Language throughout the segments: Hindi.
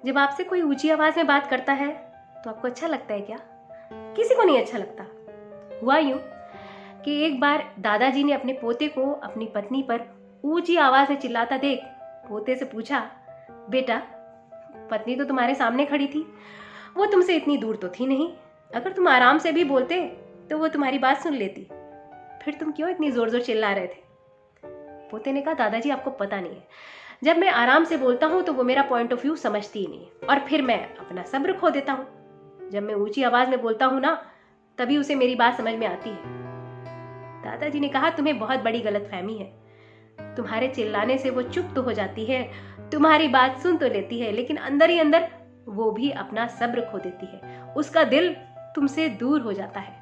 जब आपसे कोई ऊंची आवाज में बात करता है तो आपको अच्छा लगता है क्या? किसी को नहीं अच्छा लगता। हुआ यूं कि एक बार दादाजी ने अपने पोते को अपनी पत्नी पर ऊंची आवाज में चिल्लाता देख पोते से पूछा, बेटा, पत्नी तो तुम्हारे सामने खड़ी थी, वो तुमसे इतनी दूर तो थी नहीं। अगर तुम आराम से भी बोलते तो वो तुम्हारी बात सुन लेती, फिर तुम क्यों इतनी जोर जोर चिल्ला रहे थे? पोते ने कहा, दादाजी आपको पता नहीं है, जब मैं आराम से बोलता हूँ तो वो मेरा पॉइंट ऑफ व्यू समझती ही नहीं और फिर मैं अपना सब्र खो देता हूँ। जब मैं ऊंची आवाज में बोलता हूँ ना, तभी उसे मेरी बात समझ में आती है। दादाजी ने कहा, तुम्हें बहुत बड़ी गलतफहमी है। तुम्हारे चिल्लाने से वो चुप तो हो जाती है, तुम्हारी बात सुन तो लेती है, लेकिन अंदर ही अंदर वो भी अपना सब्र खो देती है। उसका दिल तुमसे दूर हो जाता है,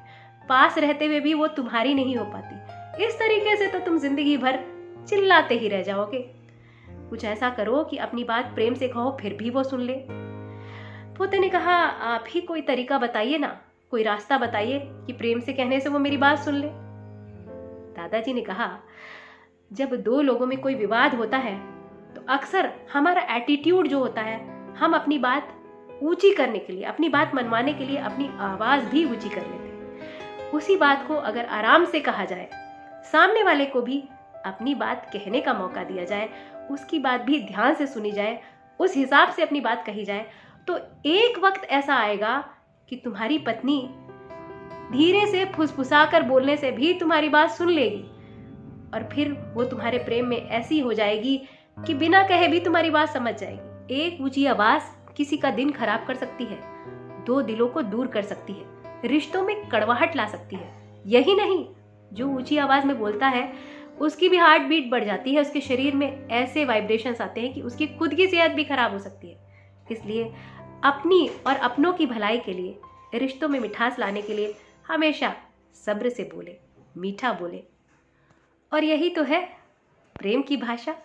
पास रहते हुए भी वो तुम्हारी नहीं हो पाती। इस तरीके से तो तुम जिंदगी भर चिल्लाते ही रह जाओगे। कुछ ऐसा करो कि अपनी बात प्रेम से कहो, फिर भी वो सुन ले। पोते ने कहा, आप ही कोई तरीका बताइए ना, कोई रास्ता बताइए कि प्रेम से कहने से वो मेरी बात सुन ले। दादाजी ने कहा, जब दो लोगों में कोई विवाद होता है तो अक्सर हमारा एटीट्यूड जो होता है, हम अपनी बात ऊंची करने के लिए, अपनी बात मनवाने के लिए अपनी आवाज भी ऊंची कर लेते हैं। उसी बात को अगर आराम से कहा जाए, सामने वाले को भी अपनी बात कहने का मौका दिया जाए, उसकी बात भी ध्यान से सुनी जाए, उस हिसाब से अपनी बात कही जाए, तो एक वक्त ऐसा आएगा कि तुम्हारी पत्नी धीरे से फुसफुसाकर बोलने से भी तुम्हारी बात सुन लेगी और फिर वो तुम्हारे प्रेम में ऐसी हो जाएगी कि बिना कहे भी तुम्हारी बात समझ जाएगी। एक ऊंची आवाज किसी का दिन खराब कर सकती है, दो दिलों को दूर कर सकती है, रिश्तों में कड़वाहट ला सकती है। यही नहीं, जो ऊंची आवाज में बोलता है उसकी भी हार्ट बीट बढ़ जाती है, उसके शरीर में ऐसे वाइब्रेशंस आते हैं कि उसकी खुद की सेहत भी खराब हो सकती है। इसलिए अपनी और अपनों की भलाई के लिए, रिश्तों में मिठास लाने के लिए हमेशा सब्र से बोले, मीठा बोले। और यही तो है प्रेम की भाषा।